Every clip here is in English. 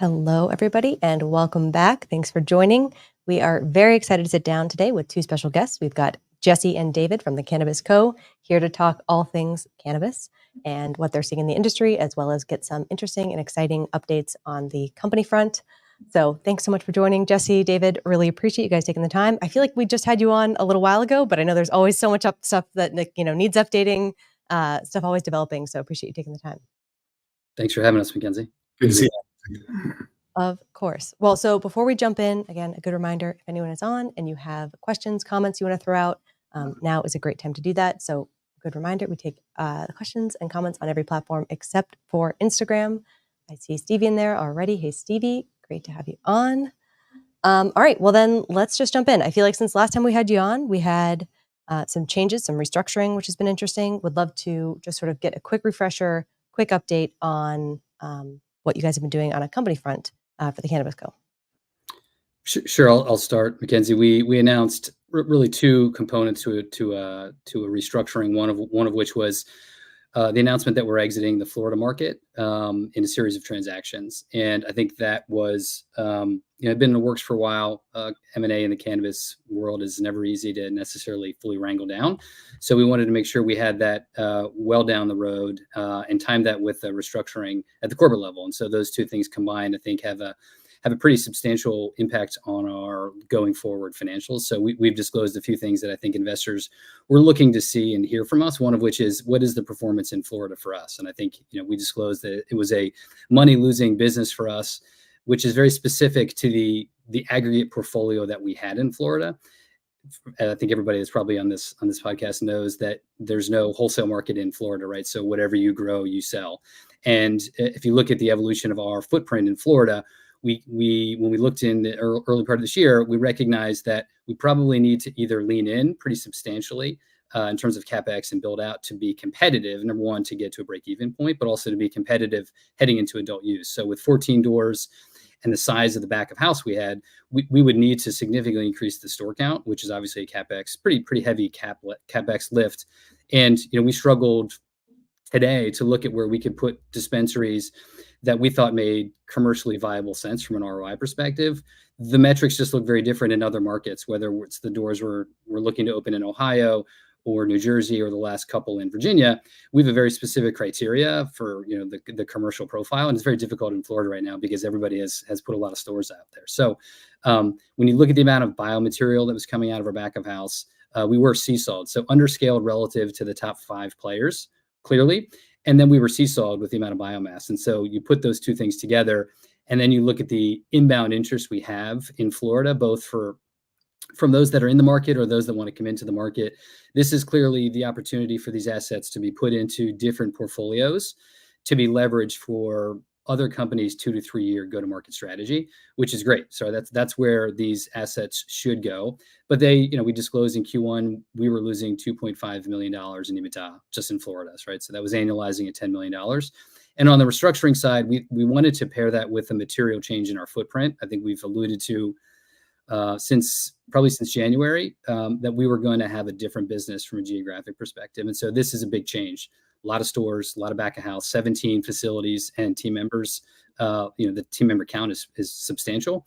Hello, everybody, and welcome back. Thanks for joining. We are very excited to sit down today with two special guests. We've got Jesse and David from the Cannabis Co. here to talk all things cannabis and what they're seeing in the industry, as well as get some interesting and exciting updates on the company front. So thanks so much for joining, Jesse, David. Really appreciate you guys taking the time. I feel like we just had you on a little while ago, but I know there's always so much stuff that needs updating, stuff always developing. So appreciate you taking the time. Thanks for having us, Mackenzie. Good to see you. Of course. Well, so before we jump in, again, a good reminder, if anyone is on and you have questions, comments you want to throw out, now is a great time to do that. So good reminder, we take questions and comments on every platform except for Instagram. I see Stevie in there already. Hey, Stevie, great to have you on. All right, well then let's just jump in. I feel like since last time we had you on, we had some changes, some restructuring, which has been interesting. Would love to just sort of get a quick refresher, quick update on what you guys have been doing on a company front for the Cannabis Co. Sure, I'll start, Mackenzie. We announced really two components to a restructuring. One of which was the announcement that we're exiting the Florida market in a series of transactions, and I think that was been in the works for a while. M&A in the cannabis world is never easy to necessarily fully wrangle down, so we wanted to make sure we had that well down the road and time that with the restructuring at the corporate level. And so those two things combined, I think, have a pretty substantial impact on our going forward financials. So we've disclosed a few things that I think investors were looking to see and hear from us, one of which is what is the performance in Florida for us? And I think we disclosed that it was a money-losing business for us, which is very specific to the aggregate portfolio that we had in Florida. I think everybody that's probably on this podcast knows that there's no wholesale market in Florida, right? So whatever you grow, you sell. And if you look at the evolution of our footprint in Florida, when we looked in the early part of this year, we recognized that we probably need to either lean in pretty substantially in terms of CapEx and build out to be competitive. Number one, to get to a break-even point, but also to be competitive heading into adult use. So with 14 doors and the size of the back of house we had, we would need to significantly increase the store count, which is obviously a CapEx, pretty heavy CapEx lift. And we struggled today to look at where we could put dispensaries that we thought made commercially viable sense from an ROI perspective. The metrics just look very different in other markets, whether it's the doors we're looking to open in Ohio or New Jersey or the last couple in Virginia. We have a very specific criteria for the commercial profile, and it's very difficult in Florida right now because everybody has put a lot of stores out there. So when you look at the amount of biomaterial that was coming out of our back of house, we were seesawed, so underscaled relative to the top 5 players, clearly. And then we were seesawed with the amount of biomass. And so you put those two things together, and then you look at the inbound interest we have in Florida, both from those that are in the market or those that want to come into the market. This is clearly the opportunity for these assets to be put into different portfolios, to be leveraged for other companies' 2 to 3 year go-to-market strategy, which is great. So that's where these assets should go. But we disclosed in Q1, we were losing $2.5 million in EBITDA just in Florida, right? So that was annualizing at $10 million. And on the restructuring side, we wanted to pair that with a material change in our footprint. I think we've alluded to since January that we were going to have a different business from a geographic perspective. And so this is a big change. A lot of stores, a lot of back of house, 17 facilities and team members. The team member count is substantial.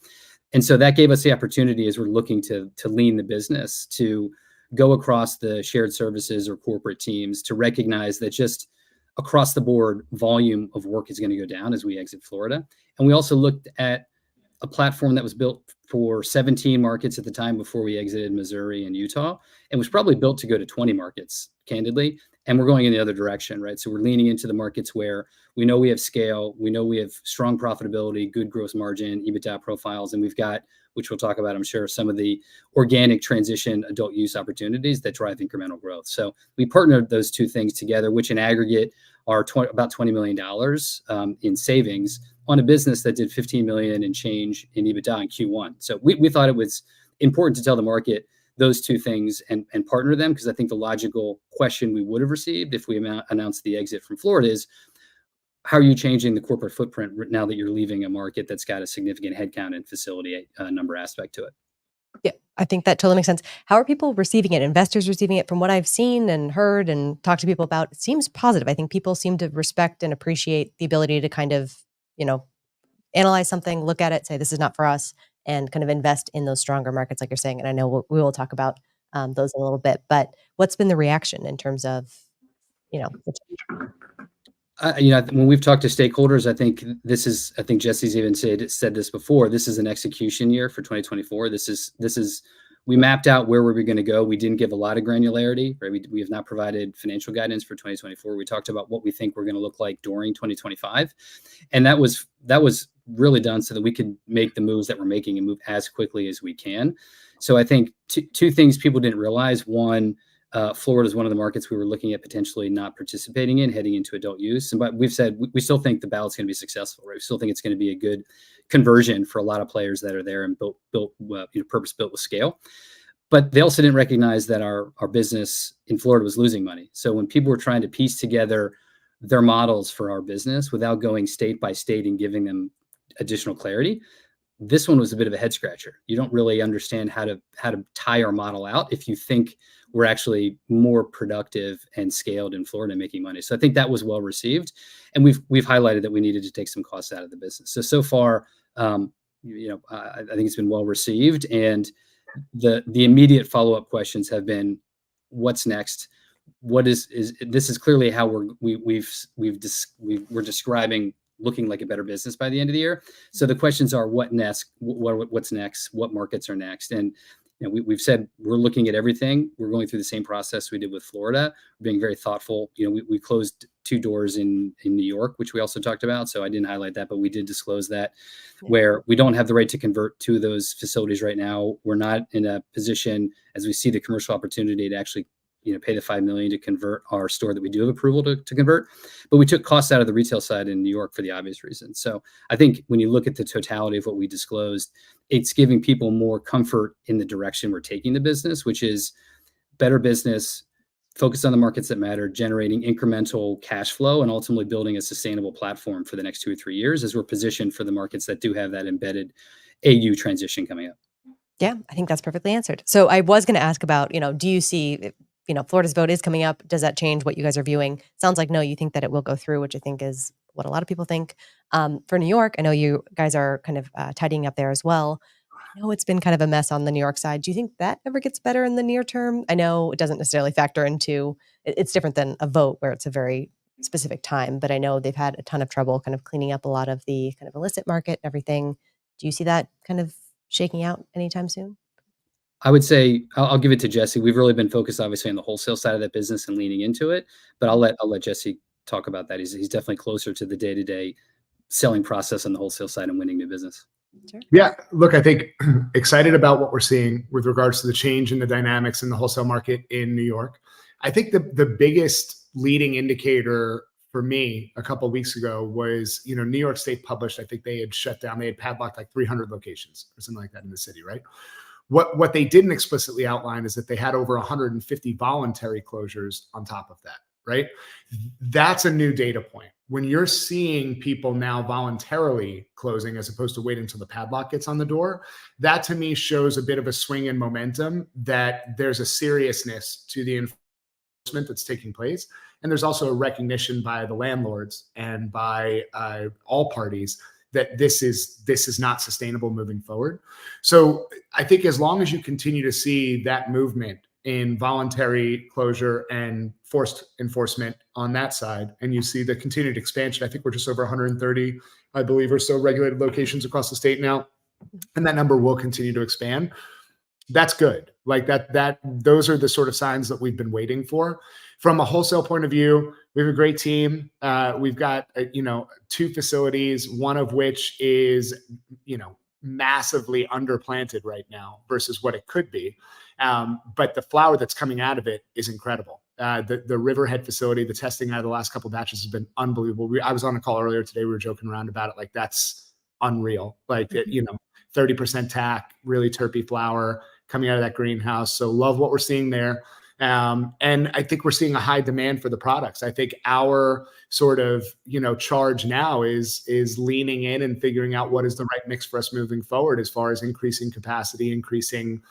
And so that gave us the opportunity, as we're looking to lean the business, to go across the shared services or corporate teams, to recognize that just across the board, volume of work is going to go down as we exit Florida. And we also looked at a platform that was built for 17 markets at the time before we exited Missouri and Utah, and was probably built to go to 20 markets, candidly. And we're going in the other direction, right? So we're leaning into the markets where we know we have scale, we know we have strong profitability, good gross margin, EBITDA profiles, and we've got, which we'll talk about, I'm sure, some of the organic transition adult use opportunities that drive incremental growth. So we partnered those two things together, which in aggregate are about $20 million in savings on a business that did $15 million and change in EBITDA in Q1. So we thought it was important to tell the market those two things and partner them, because I think the logical question we would have received if we announced the exit from Florida is, how are you changing the corporate footprint now that you're leaving a market that's got a significant headcount and facility number aspect to it? Yeah, I think that totally makes sense. How are people receiving it? Investors receiving it? From what I've seen and heard and talked to people about, it seems positive. I think people seem to respect and appreciate the ability to kind of, analyze something, look at it, say this is not for us, and kind of invest in those stronger markets, like you're saying. And I know we will talk about those in a little bit. But what's been the reaction in terms of, when we've talked to stakeholders, I think Jesse's even said this before. This is an execution year for 2024. We mapped out where we were going to go. We didn't give a lot of granularity, right? We have not provided financial guidance for 2024. We talked about what we think we're going to look like during 2025. And that was really done so that we could make the moves that we're making and move as quickly as we can. So I think two things people didn't realize. One, Florida is one of the markets we were looking at potentially not participating in heading into adult use. But we've said we still think the ballot's going to be successful, right? We still think it's going to be a good conversion for a lot of players that are there and purpose-built with scale. But they also didn't recognize that our business in Florida was losing money. So when people were trying to piece together their models for our business without going state by state and giving them additional clarity, this one was a bit of a head scratcher. You don't really understand how to tie our model out if you think we're actually more productive and scaled in Florida making money. So I think that was well received, and we've highlighted that we needed to take some costs out of the business. So far, I think it's been well received, and the immediate follow-up questions have been, what's next? What is this is clearly how we're describing looking like a better business by the end of the year. So the questions are, what's next? What markets are next? And we've said we're looking at everything. We're going through the same process we did with Florida. We're being very thoughtful. We closed 2 doors in New York, which we also talked about. So I didn't highlight that, but we did disclose that, where we don't have the right to convert to those facilities right now. We're not in a position, as we see the commercial opportunity, to actually pay the $5 million to convert our store that we do have approval to convert. But we took costs out of the retail side in New York for the obvious reason. So I think when you look at the totality of what we disclosed, it's giving people more comfort in the direction we're taking the business, which is better business, focus on the markets that matter, generating incremental cash flow, and ultimately building a sustainable platform for the next 2 or 3 years as we're positioned for the markets that do have that embedded AU transition coming up. Yeah, I think that's perfectly answered. So I was going to ask about, do you see, Florida's vote is coming up. Does that change what you guys are viewing? Sounds like no, you think that it will go through, which I think is what a lot of people think. For New York, I know you guys are kind of tidying up there as well. I know it's been kind of a mess on the New York side. Do you think that ever gets better in the near term? I know it doesn't necessarily factor into, it's different than a vote where it's a very specific time, but I know they've had a ton of trouble kind of cleaning up a lot of the kind of illicit market and everything. Do you see that kind of shaking out anytime soon? I would say I'll give it to Jesse. We've really been focused, obviously, on the wholesale side of that business and leaning into it. But I'll let Jesse talk about that. He's definitely closer to the day-to-day selling process on the whole-sale side and winning new business. Sure. Yeah, look, I think excited about what we're seeing with regards to the change in the dynamics in the wholesale market in New York. I think the biggest leading indicator for me a couple of weeks ago was, New York State published, I think they had shut down, they had padlocked like 300 locations or something like that in the city, right? What they didn't explicitly outline is that they had over 150 voluntary closures on top of that, right? That's a new data point. When you're seeing people now voluntarily closing as opposed to waiting until the padlock gets on the door, that to me shows a bit of a swing in momentum, that there's a seriousness to the enforcement that's taking place. And there's also a recognition by the landlords and by all parties that this is not sustainable moving forward. So I think as long as you continue to see that movement in voluntary closure and forced enforcement on that side, and you see the continued expansion, I think we're just over 130, I believe, or so regulated locations across the state now, and that number will continue to expand. That's good. Like those are the sort of signs that we've been waiting for. From a wholesale point of view, we have a great team. We've got, 2 facilities, one of which is, massively underplanted right now versus what it could be. But the flower that's coming out of it is incredible. The Riverhead facility, the testing out of the last couple of batches has been unbelievable. I was on a call earlier today. We were joking around about it. Like, that's unreal. Like, 30% TAC, really terpy flower coming out of that greenhouse. So love what we're seeing there. And I think we're seeing a high demand for the products. I think our sort of, charge now is leaning in and figuring out what is the right mix for us moving forward as far as increasing capacity, increasing,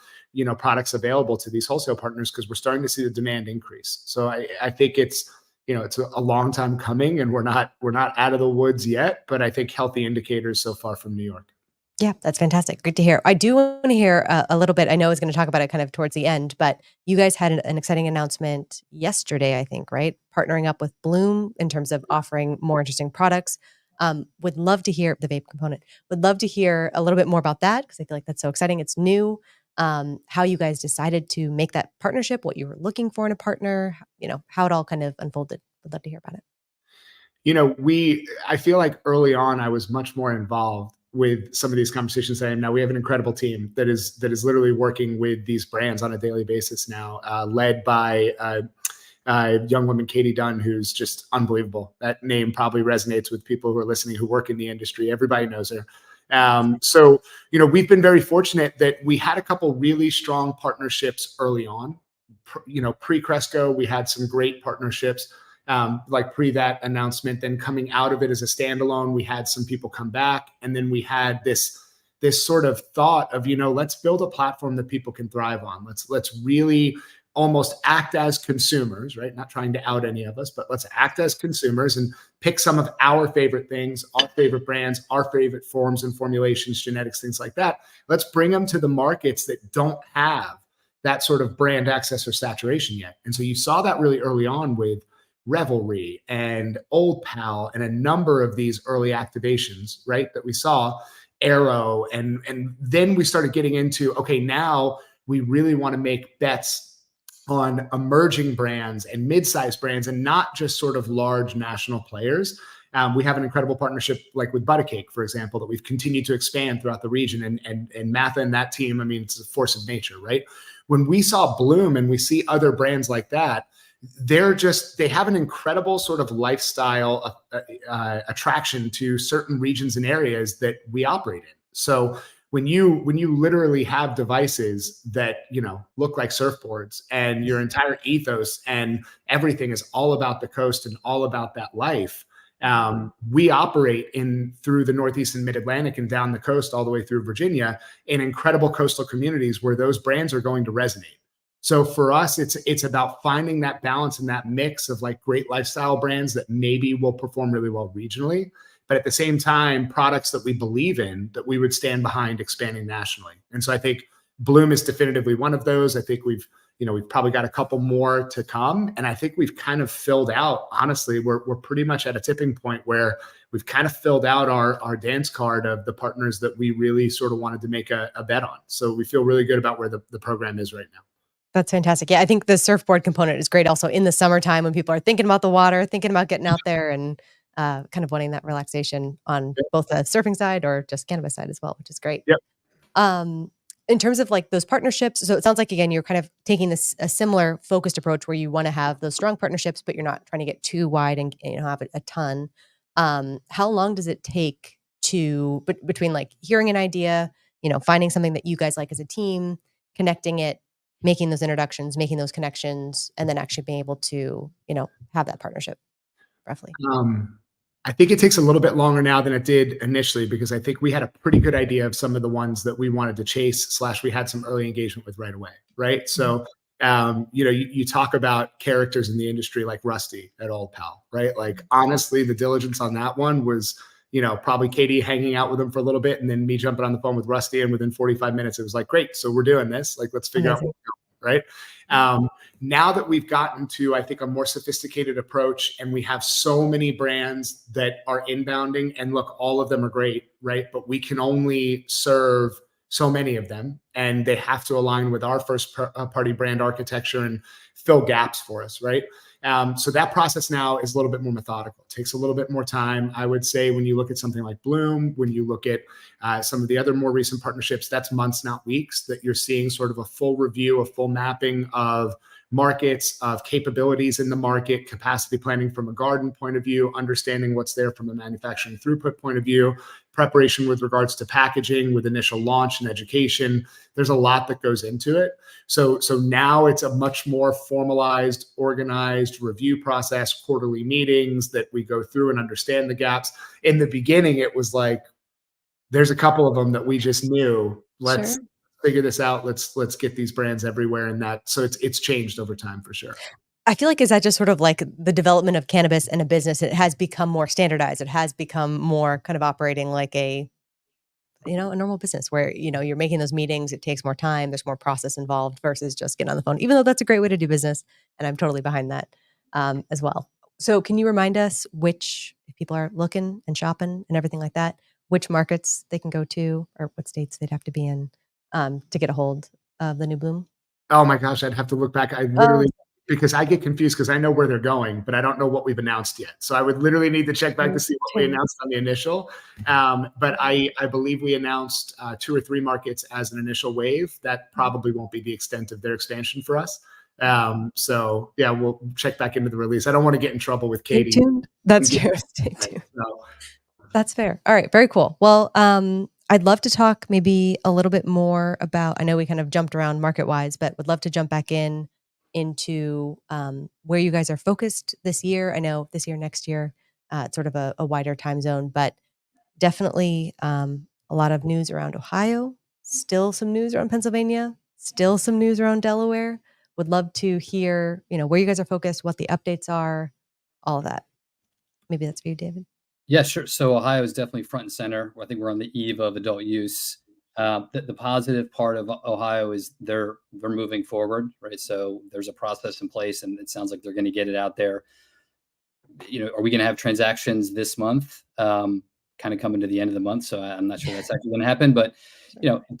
products available to these wholesale partners, because we're starting to see the demand increase. So I think it's it's a long time coming, and we're not out of the woods yet, but I think healthy indicators so far from New York. Yeah, that's fantastic. Good to hear. I do want to hear a little bit. I know I was going to talk about it kind of towards the end, but you guys had an exciting announcement yesterday, I think, right? Partnering up with Bloom in terms of offering more interesting products. Would love to hear the vape component. Would love to hear a little bit more about that because I feel like that's so exciting. It's new. How you guys decided to make that partnership, what you were looking for in a partner, how it all kind of unfolded. Would love to hear about it. I feel like early on I was much more involved with some of these conversations than I am now. We have an incredible team that is literally working with these brands on a daily basis now, led by young woman, Katie Dunn, who's just unbelievable. That name probably resonates with people who are listening, who work in the industry. Everybody knows her. So, we've been very fortunate that we had a couple really strong partnerships early on. Pre-Cresco, we had some great partnerships. Like pre that announcement, then coming out of it as a standalone, we had some people come back, and then we had this sort of thought of, let's build a platform that people can thrive on. Let's really almost act as consumers, right? Not trying to out any of us, but let's act as consumers and pick some of our favorite things, our favorite brands, our favorite forms and formulations, genetics, things like that. Let's bring them to the markets that don't have that sort of brand access or saturation yet. And so you saw that really early on with Revelry and Old Pal and a number of these early activations, right, that we saw, Arrow, and then we started getting into, okay, now we really want to make bets on emerging brands and mid-sized brands and not just sort of large national players. We have an incredible partnership like with Buttercake, for example, that we've continued to expand throughout the region, and Matha and that team, I mean, it's a force of nature, right? When we saw Bloom and we see other brands like that, they have an incredible sort of lifestyle attraction to certain regions and areas that we operate in. So when you literally have devices that, look like surfboards, and your entire ethos and everything is all about the coast and all about that life, we operate through the Northeast and Mid-Atlantic and down the coast all the way through Virginia in incredible coastal communities where those brands are going to resonate. So for us, it's about finding that balance and that mix of like great lifestyle brands that maybe will perform really well regionally, but at the same time, products that we believe in, that we would stand behind expanding nationally. And so I think Bloom is definitively one of those. I think we've probably got a couple more to come. And I think we've kind of filled out, honestly, we're pretty much at a tipping point where we've kind of filled out our dance card of the partners that we really sort of wanted to make a bet on. So we feel really good about where the program is right now. That's fantastic. Yeah, I think the surfboard component is great also in the summertime when people are thinking about the water, thinking about getting out there and kind of wanting that relaxation on both the surfing side or just cannabis side as well, which is great. Yep. In terms of like those partnerships, so it sounds like, again, you're kind of taking a similar focused approach where you want to have those strong partnerships, but you're not trying to get too wide and have a ton. How long does it take between like hearing an idea, finding something that you guys like as a team, connecting it, making those introductions, making those connections, and then actually being able to, have that partnership roughly? I think it takes a little bit longer now than it did initially, because I think we had a pretty good idea of some of the ones that we wanted to chase / we had some early engagement with right away. Right. So, you talk about characters in the industry like Rusty at Old Pal, right? Like, honestly, the diligence on that one was, probably Katie hanging out with him for a little bit and then me jumping on the phone with Rusty. And within 45 minutes, it was like, great. So we're doing this. Like, let's figure out what we're doing, right? Now that we've gotten to, I think, a more sophisticated approach, and we have so many brands that are inbounding, and look, all of them are great, right? But we can only serve so many of them, and they have to align with our first party brand architecture and fill gaps for us, right? So that process now is a little bit more methodical. It takes a little bit more time. I would say when you look at something like Bloom, when you look at some of the other more recent partnerships, that's months, not weeks, that you're seeing sort of a full review, a full mapping of markets, of capabilities in the market, capacity planning from a garden point of view, understanding what's there from a manufacturing throughput point of view, preparation with regards to packaging, with initial launch and education. There's a lot that goes into it. So now it's a much more formalized, organized review process, quarterly meetings that we go through and understand the gaps. In the beginning, it was like, there's a couple of them that we just knew, let's figure this out. Let's get these brands everywhere. And that, so it's changed over time for sure. I feel like, is that just sort of like the development of cannabis in a business? It has become more standardized. It has become more kind of operating like a, a normal business where, you're making those meetings. It takes more time. There's more process involved versus just getting on the phone, even though that's a great way to do business. And I'm totally behind that as well. So can you remind us if people are looking and shopping and everything like that, which markets they can go to or what states they'd have to be in to get a hold of the new bloom? Oh my gosh, I'd have to look back. Because I get confused because I know where they're going, but I don't know what we've announced yet. So I would literally need to check back to see what we announced on the initial. But I believe we announced 2 or 3 markets as an initial wave. That probably won't be the extent of their expansion for us. So yeah, we'll check back into the release. I don't want to get in trouble with Katie. Stay tuned. That's true. Stay tuned. That's fair. All right. Very cool. Well, I'd love to talk maybe a little bit more about, I know we kind of jumped around market wise, but would love to jump back into where you guys are focused this year. I know this year, next year, it's sort of a wider time zone, but definitely a lot of news around Ohio, still some news around Pennsylvania, still some news around Delaware. Would love to hear, where you guys are focused, what the updates are, all of that. Maybe that's for you, David. Yeah, sure. So Ohio is definitely front and center. I think we're on the eve of adult use. The positive part of Ohio is they're moving forward, right? So there's a process in place, and it sounds like they're going to get it out there. Are we going to have transactions this month? Kind of coming to the end of the month, so I'm not sure that's actually going to happen. But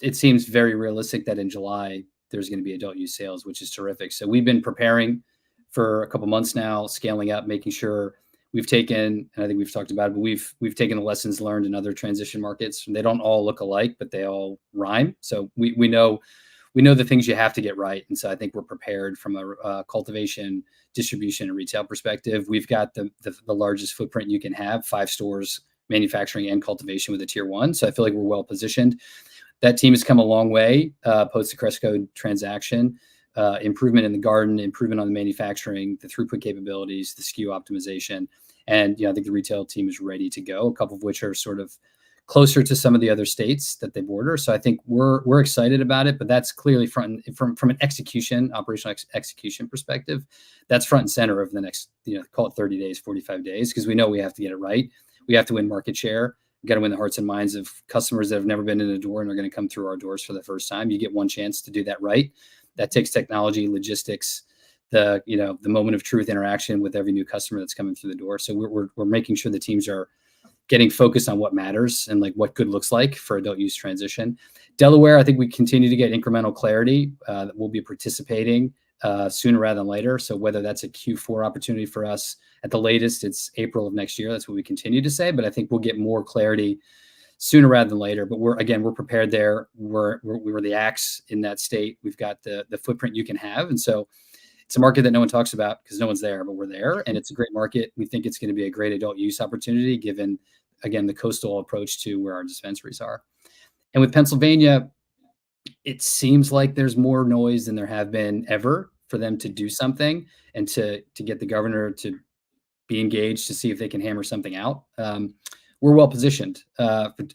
it seems very realistic that in July there's going to be adult use sales, which is terrific. So we've been preparing for a couple months now, scaling up, making sure. We've taken, and I think we've talked about it, but we've taken the lessons learned in other transition markets. They don't all look alike, but they all rhyme. So we know the things you have to get right. And so I think we're prepared from a cultivation, distribution, and retail perspective. We've got the largest footprint you can have, 5 stores, manufacturing and cultivation with a tier 1. So I feel like we're well positioned. That team has come a long way post the Cresco transaction. Improvement in the garden, improvement on the manufacturing, the throughput capabilities, the SKU optimization. And I think the retail team is ready to go, a couple of which are sort of closer to some of the other states that they border. So I think we're excited about it, but that's clearly from an operational execution perspective, that's front and center over the next, call it 30 days, 45 days, because we know we have to get it right. We have to win market share. We've got to win the hearts and minds of customers that have never been in a door and are going to come through our doors for the first time. You get one chance to do that right. That takes technology, logistics, the moment of truth interaction with every new customer that's coming through the door. So we're making sure the teams are getting focused on what matters and like what good looks like for adult use transition. Delaware, I think we continue to get incremental clarity that we'll be participating sooner rather than later. So whether that's a Q4 opportunity for us, at the latest, it's April of next year. That's what we continue to say, but I think we'll get more clarity sooner rather than later. But we're prepared there. We were the axe in that state. We've got the footprint you can have. And so it's a market that no one talks about because no one's there, but we're there. And it's a great market. We think it's going to be a great adult use opportunity, given, again, the coastal approach to where our dispensaries are. And with Pennsylvania, it seems like there's more noise than there have been ever for them to do something and to get the governor to be engaged to see if they can hammer something out. We're well positioned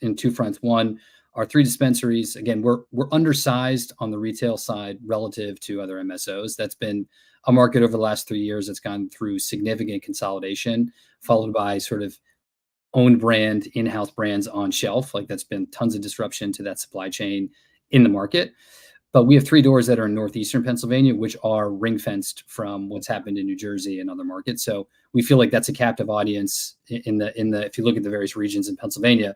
in 2 fronts. One, our 3 dispensaries, again, we're undersized on the retail side relative to other MSOs. That's been a market over the last 3 years that's gone through significant consolidation, followed by sort of own brand, in-house brands on shelf. Like that's been tons of disruption to that supply chain in the market. But we have 3 doors that are in northeastern Pennsylvania, which are ring-fenced from what's happened in New Jersey and other markets. So we feel like that's a captive audience in the if you look at the various regions in Pennsylvania,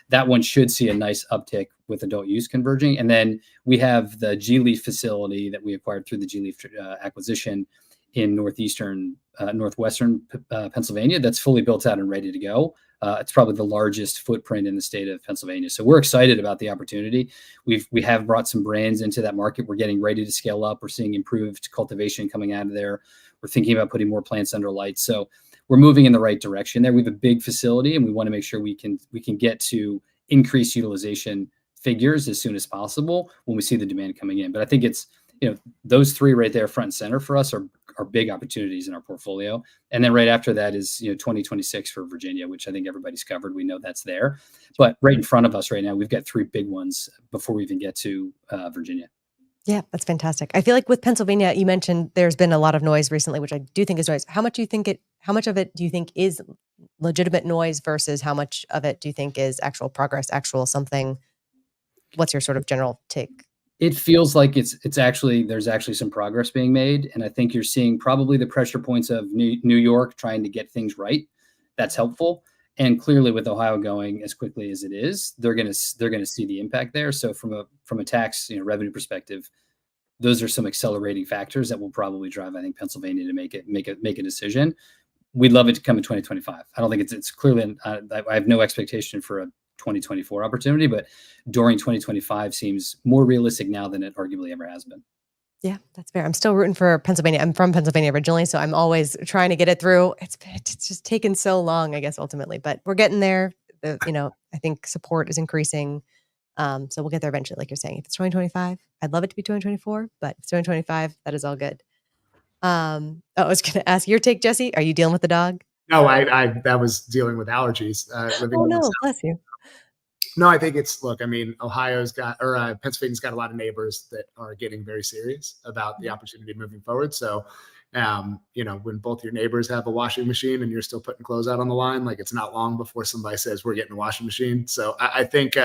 that one should see a nice uptick with adult use converging. And then we have the G-Leaf facility that we acquired through the G-Leaf acquisition in northwestern Pennsylvania that's fully built out and ready to go. It's probably the largest footprint in the state of Pennsylvania. So we're excited about the opportunity. We have brought some brands into that market. We're getting ready to scale up. We're seeing improved cultivation coming out of there. We're thinking about putting more plants under lights. So we're moving in the right direction there. We have a big facility and we want to make sure we can get to increase utilization figures as soon as possible when we see the demand coming in. But I think it's, those 3 right there front and center for us are big opportunities in our portfolio. And then right after that is, 2026 for Virginia, which I think everybody's covered. We know that's there, but right in front of us right now, we've got 3 big ones before we even get to Virginia. Yeah, that's fantastic. I feel like with Pennsylvania, you mentioned there's been a lot of noise recently, which I do think is noise. How much of it do you think is legitimate noise versus how much of it do you think is actual progress, actual something? What's your sort of general take? It feels like it's actually, there's actually some progress being made. And I think you're seeing probably the pressure points of New York trying to get things right. That's helpful. And clearly with Ohio going as quickly as it is, they're going to see the impact there. So from a tax, revenue perspective, those are some accelerating factors that will probably drive, I think, Pennsylvania to make a decision. We'd love it to come in 2025. I don't think it's clearly, I have no expectation for a 2024 opportunity, but during 2025 seems more realistic now than it arguably ever has been. Yeah, that's fair. I'm still rooting for Pennsylvania. I'm from Pennsylvania originally, so I'm always trying to get it through. It's just taken so long, I guess, ultimately, but we're getting there. I think support is increasing. So we'll get there eventually, like you're saying. If it's 2025, I'd love it to be 2024, but if it's 2025, that is all good. I was going to ask your take, Jesse. Are you dealing with the dog? No, that was dealing with allergies, living Oh in the no, South. bless you. No, I think Ohio's got, or Pennsylvania's got a lot of neighbors that are getting very serious about the opportunity moving forward. So, when both your neighbors have a washing machine and you're still putting clothes out on the line, like it's not long before somebody says we're getting a washing machine. So I think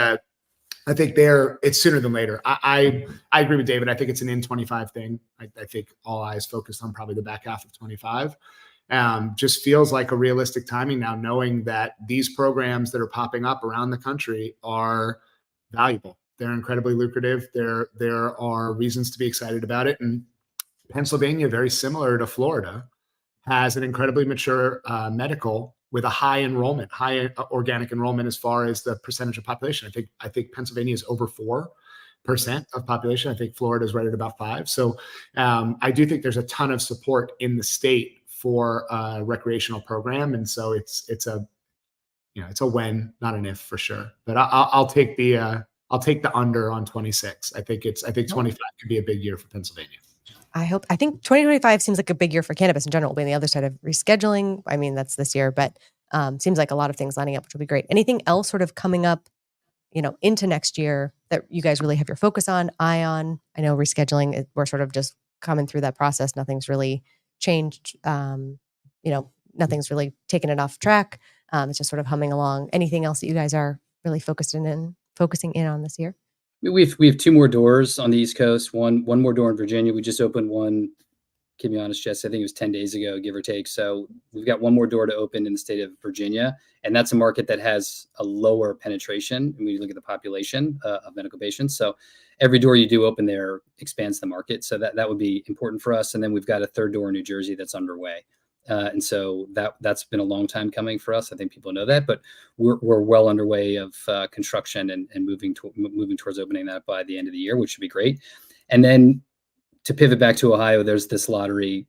it's sooner than later. I agree with David. I think it's an in 25 thing. I think all eyes focused on probably the back half of 25. Just feels like a realistic timing now, knowing that these programs that are popping up around the country are valuable. They're incredibly lucrative. There are reasons to be excited about it. And Pennsylvania, very similar to Florida, has an incredibly mature medical with a high organic enrollment as far as the percentage of population. I think Pennsylvania is over 4% of population. I think Florida is right at about 5%. So I do think there's a ton of support in the state for a recreational program, and so it's a when, not an if, for sure. But I'll take the under on 26. I think 25 could be a big year for Pennsylvania. I think 2025 seems like a big year for cannabis in general. We'll be on the other side of rescheduling. I mean, that's this year, but seems like a lot of things lining up, which will be great. Anything else sort of coming up, into next year that you guys really have your focus on, eye on? I know rescheduling, we're sort of just coming through that process. Nothing's really changed. Nothing's really taken it off track. It's just sort of humming along. Anything else that you guys are really focusing in on this year? We have 2 more doors on the East Coast. One more door in Virginia. We just opened one. To be honest, Jess, I think it was 10 days ago, give or take. So we've got one more door to open in the state of Virginia, and that's a market that has a lower penetration when you look at the population of medical patients. So every door you do open there expands the market. So that would be important for us. And then we've got a 3rd door in New Jersey that's underway. And so that's been a long time coming for us. I think people know that, but we're well underway of construction and moving towards opening that by the end of the year, which should be great. And then to pivot back to Ohio, there's this lottery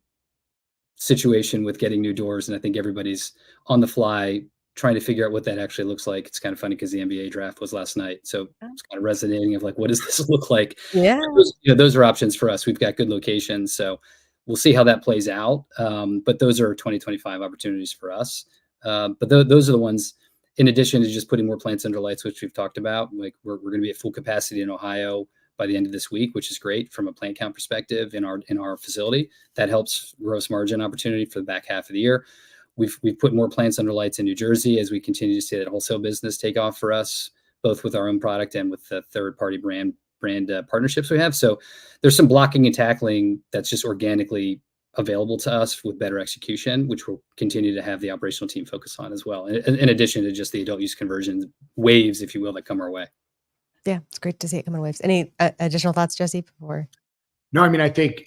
situation with getting new doors. And I think everybody's on the fly trying to figure out what that actually looks like. It's kind of funny because the NBA draft was last night. So it's kind of resonating of like, what does this look like? Yeah. Those are options for us. We've got good locations. So we'll see how that plays out. But those are 2025 opportunities for us. But those are the ones, in addition to just putting more plants under lights, which we've talked about. Like we're going to be at full capacity in Ohio by the end of this week, which is great from a plant count perspective in our facility. That helps gross margin opportunity for the back half of the year. We've put more plants under lights in New Jersey as we continue to see that wholesale business take off for us, both with our own product and with the third-party brand partnerships we have. So there's some blocking and tackling that's just organically available to us with better execution, which we'll continue to have the operational team focus on as well, in addition to just the adult use conversion waves, if you will, that come our way. Yeah, it's great to see it come in waves. Any additional thoughts, Jesse, before? No, I mean, I think,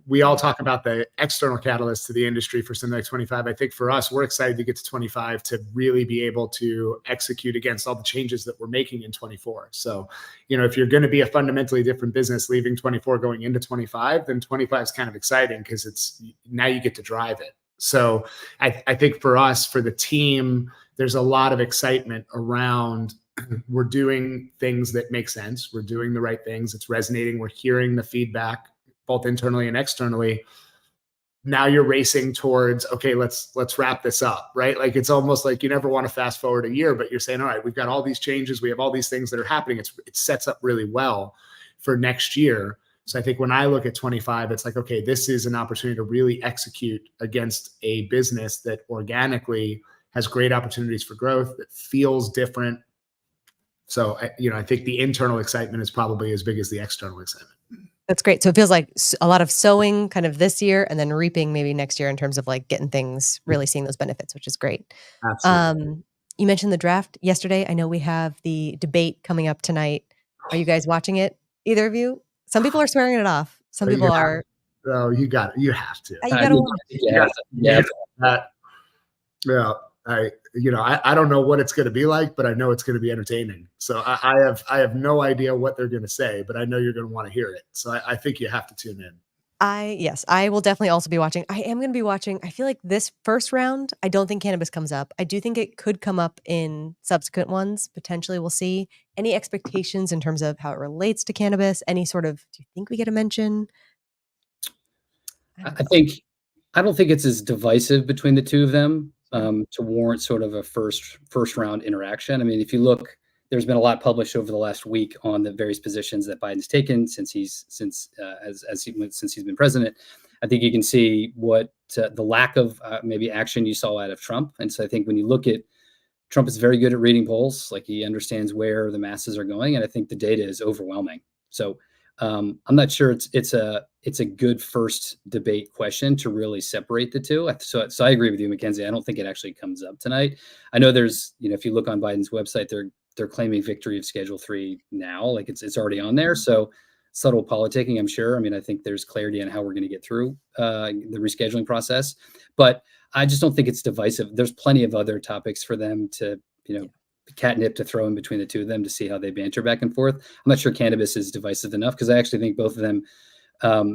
we all talk about the external catalyst to the industry for something like 25. I think for us, we're excited to get to 25 to really be able to execute against all the changes that we're making in 24. So, if you're going to be a fundamentally different business leaving 24 going into 25, then 25 is kind of exciting because now you get to drive it. So I think for us, for the team, there's a lot of excitement around we're doing things that make sense. We're doing the right things. It's resonating. We're hearing the feedback both internally and externally. Now you're racing towards, okay, let's wrap this up, right? Like it's almost like you never want to fast forward a year, but you're saying, all right, we've got all these changes. We have all these things that are happening. It sets up really well for next year. So I think when I look at 25, it's like, okay, this is an opportunity to really execute against a business that organically has great opportunities for growth, that feels different. So, I think the internal excitement is probably as big as the external excitement. That's great. So it feels like a lot of sowing kind of this year and then reaping maybe next year in terms of like getting things, really seeing those benefits, which is great. Absolutely. You mentioned the draft yesterday. I know we have the debate coming up tonight. Are you guys watching it? Either of you? Some people are swearing it off. Some people are. Oh, you got it. You have to. You got to watch. Yeah. I don't know what it's going to be like, but I know it's going to be entertaining. So I have no idea what they're going to say, but I know you're going to want to hear it. So I think you have to tune in. Yes, I will definitely also be watching. I am going to be watching. I feel like this first round, I don't think cannabis comes up. I do think it could come up in subsequent ones. Potentially, we'll see. Any expectations in terms of how it relates to cannabis? Any sort of, do you think we get a mention? I don't think it's as divisive between the two of them to warrant sort of a first round interaction. I mean, if you look, there's been a lot published over the last week on the various positions that Biden's taken since he's been president. I think you can see what the lack of maybe action you saw out of Trump. And so I think when you look at Trump is very good at reading polls, like he understands where the masses are going, and I think the data is overwhelming. So I'm not sure it's a good first debate question to really separate the two. So I agree with you, Mackenzie. I don't think it actually comes up tonight. I know there's, if you look on Biden's website, they're claiming victory of Schedule 3 now, like it's already on there. So subtle politicking, I'm sure. I mean, I think there's clarity on how we're going to get through the rescheduling process, but I just don't think it's divisive. There's plenty of other topics for them to, catnip to throw in between the two of them to see how they banter back and forth. I'm not sure cannabis is divisive enough because I actually think both of them,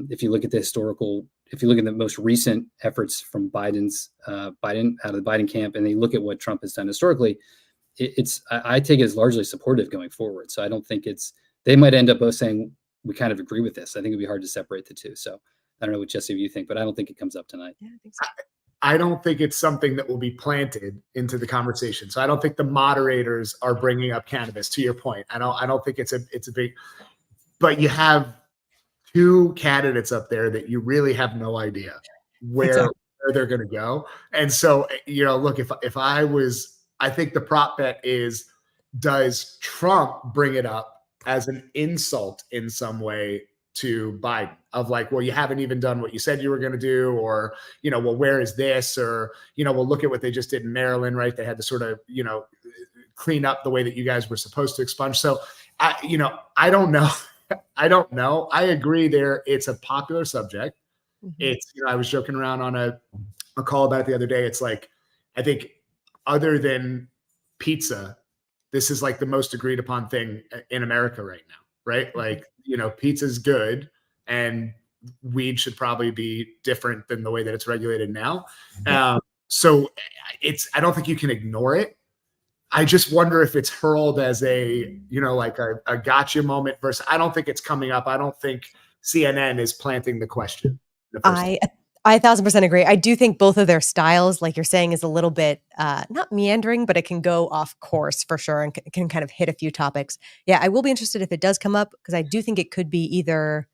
if you look at the most recent efforts from Biden out of the Biden camp, and they look at what Trump has done historically, I take it as largely supportive going forward. So I don't think they might end up both saying we kind of agree with this. I think it'd be hard to separate the two. So I don't know what Jesse, you think, but I don't think it comes up tonight. Yeah, I think so. I don't think it's something that will be planted into the conversation. So I don't think the moderators are bringing up cannabis. To your point, I don't think it's a big. But you have two candidates up there that you really have no idea where they're going to go. And so look, if I think the prop bet is, does Trump bring it up as an insult in some way to Biden of like, well, you haven't even done what you said you were going to do, or, well, where is this? Or, well, look at what they just did in Maryland, right? They had to sort of, clean up the way that you guys were supposed to expunge. So I don't know. I don't know. I agree it's a popular subject. Mm-hmm. It's, I was joking around on a call about it the other day. It's like, I think other than pizza, this is like the most agreed upon thing in America right now, right? Like, pizza's good and weed should probably be different than the way that it's regulated now. So I don't think you can ignore it. I just wonder if it's hurled as a, like a gotcha moment versus, I don't think it's coming up. I don't think CNN is planting the question. I 1,000% agree. I do think both of their styles, like you're saying, is a little bit not meandering, but it can go off course for sure and can kind of hit a few topics. Yeah, I will be interested if it does come up because I do think it could be either,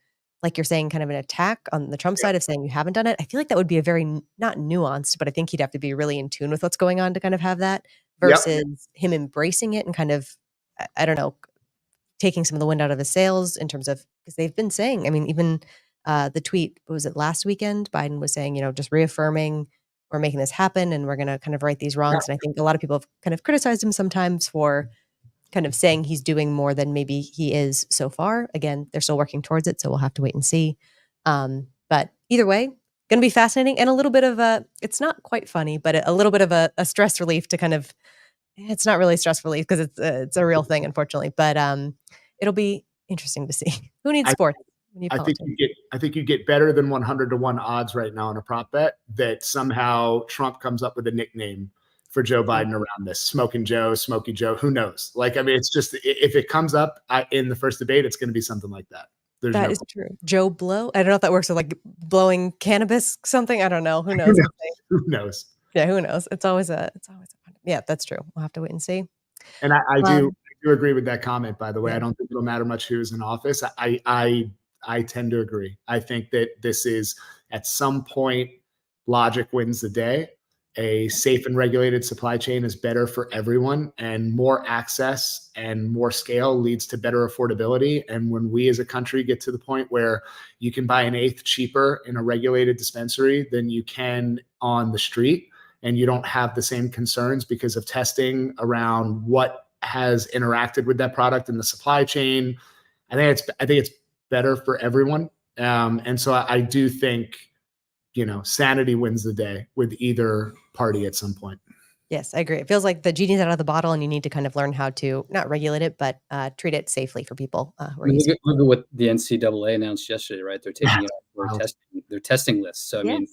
like you're saying, kind of an attack on the Trump side of saying you haven't done it. I feel like that would be a very, not nuanced, but I think he'd have to be really in tune with what's going on to kind of have that versus him embracing it and kind of, I don't know, taking some of the wind out of his sails in terms of, because they've been saying, I mean, even the tweet, was it last weekend? Biden was saying, just reaffirming we're making this happen and we're going to kind of right these wrongs. And I think a lot of people have kind of criticized him sometimes for kind of saying he's doing more than maybe he is so far. Again, they're still working towards it, so we'll have to wait and see. But either way, going to be fascinating and a little bit of it's not quite funny, but a little bit of a stress relief to kind of, it's not really stress relief because it's a real thing, unfortunately. But it'll be interesting to see. Who needs sports? I think you get better than 100-1 odds right now on a prop bet that somehow Trump comes up with a nickname for Joe Biden around this. Smoking Joe, Smoky Joe, who knows? Like, I mean, it's just, if it comes up in the first debate, it's going to be something like that. That is true. Joe Blow. I don't know if that works with like blowing cannabis something. I don't know. Who knows? Who knows? Yeah, who knows? It's always yeah, that's true. We'll have to wait and see. And I do agree with that comment, by the way. Yeah. I don't think it'll matter much who's in office. I I tend to agree. I think that this is, at some point, logic wins the day. A safe and regulated supply chain is better for everyone, and more access and more scale leads to better affordability. And when we as a country get to the point where you can buy an eighth cheaper in a regulated dispensary than you can on the street, and you don't have the same concerns because of testing around what has interacted with that product in the supply chain, I think it's better for everyone. And so I do think, sanity wins the day with either party at some point. Yes, I agree. It feels like the genie's out of the bottle, and you need to kind of learn how to not regulate it, but treat it safely for people who are using it. Look at what the NCAA announced yesterday, right? They're taking it off their testing list. So, I mean,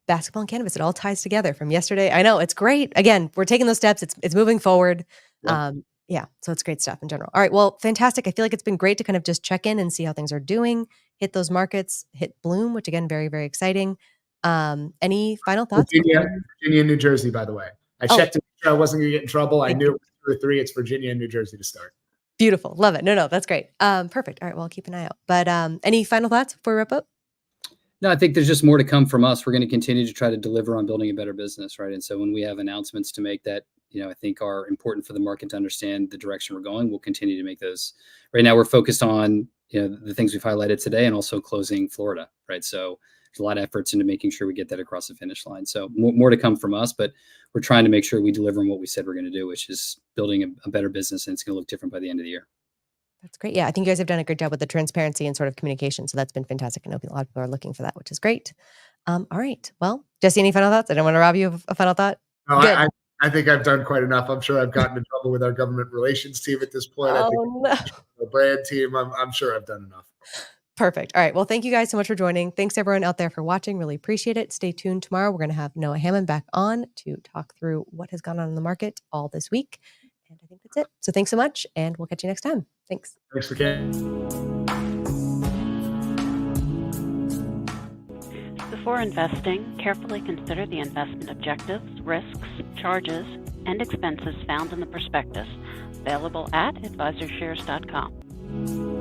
basketball and cannabis, it all ties together from yesterday. I know, it's great. Again, we're taking those steps. It's moving forward. So it's great stuff in general. All right, well, fantastic. I feel like it's been great to kind of just check in and see how things are doing, hit those markets, hit Bloom, which again, very, very exciting. Any final thoughts? Virginia and New Jersey, by the way. I checked to make sure I wasn't going to get in trouble. I knew it was 2 or 3. It's Virginia and New Jersey to start. Beautiful. Love it. No, that's great. Perfect. All right, well, I'll keep an eye out. But any final thoughts before we wrap up? No, I think there's just more to come from us. We're going to continue to try to deliver on building a better business, right? And so when we have announcements to make that, I think are important for the market to understand the direction we're going, we'll continue to make those. Right now, we're focused on, the things we've highlighted today and also closing Florida, right? So there's a lot of efforts into making sure we get that across the finish line. So more to come from us, but we're trying to make sure we deliver on what we said we're going to do, which is building a better business, and it's going to look different by the end of the year. That's great. Yeah, I think you guys have done a great job with the transparency and sort of communication. So that's been fantastic. I know a lot of people are looking for that, which is great. All right. Well, Jesse, any final thoughts? I don't want to rob you of a final thought. No, I think I've done quite enough. I'm sure I've gotten in trouble with our government relations team at this point. I think the brand team, I'm sure I've done enough. Perfect. All right. Well, thank you guys so much for joining. Thanks everyone out there for watching. Really appreciate it. Stay tuned tomorrow. We're going to have Noah Hammond back on to talk through what has gone on in the market all this week. And I think that's it. So thanks so much, and we'll catch you next time. Thanks. Thanks again. Before investing, carefully consider the investment objectives, risks, charges, and expenses found in the prospectus, available at AdvisorShares.com.